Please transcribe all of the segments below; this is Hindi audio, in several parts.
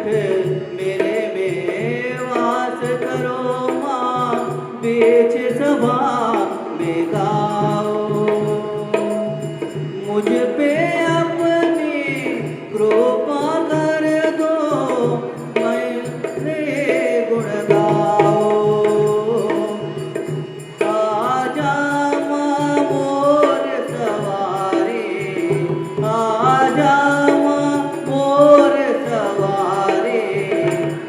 मठ मेरे में वास करो माँ, बीच सभा में गाओ। मुझ पे अपनी कृपा कर दो, मेरे गुण गाओ। आजा माँ मोर सवारी, आजा माँ मोर सवारी,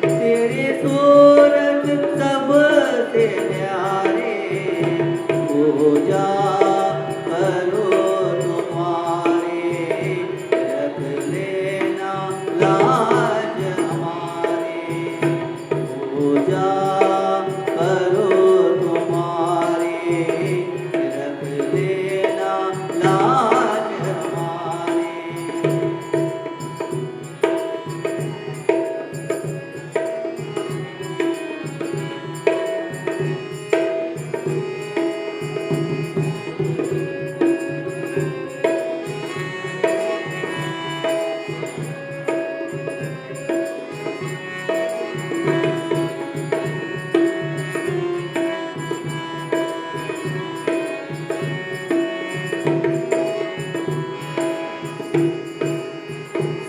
तेरी सूरत सबसे न्यारी। पूजा करो तुम्हारी, रख लेना लाज हमारी। पूजा करो तुम्हारी, रख लेना लाज हमारी।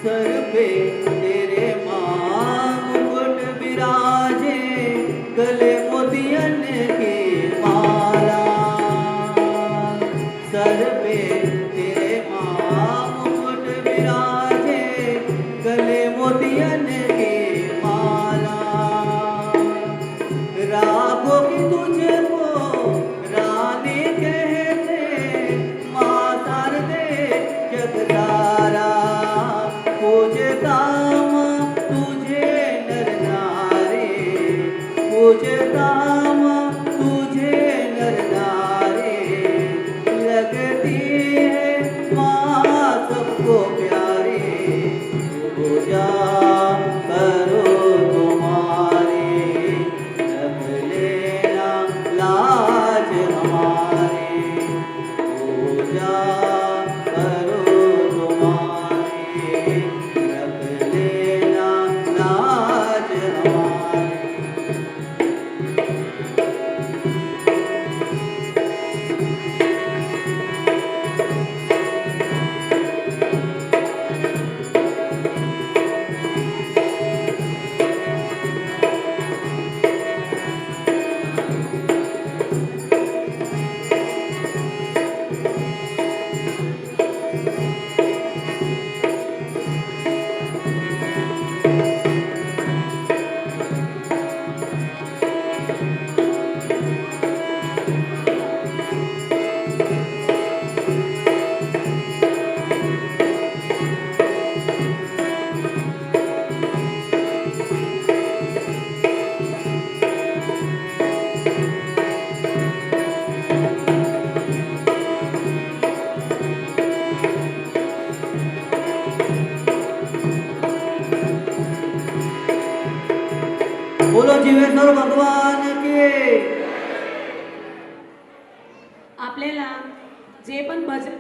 सर पे तेरे माँ मुकुट विराजे, गले मोतियन की माला। सर पे तेरे माँ मुकुट विराजे, गले मोतियन की माला। राघो की तुझको रानी कहते, माँ शारदे जग सारा। पूजता माँ तुझे नर नारी, पूजता माँ तुझे नर नारी। लगती है माँ सबको प्यारी, पूजा करो तुम्हारी, रख लेना लाज हमारी। पूजा करो तुम्हारी, रख लेना लाज हमारी। बोलो जीवेश्वर भगवान के। आपल्याला जे पण भजन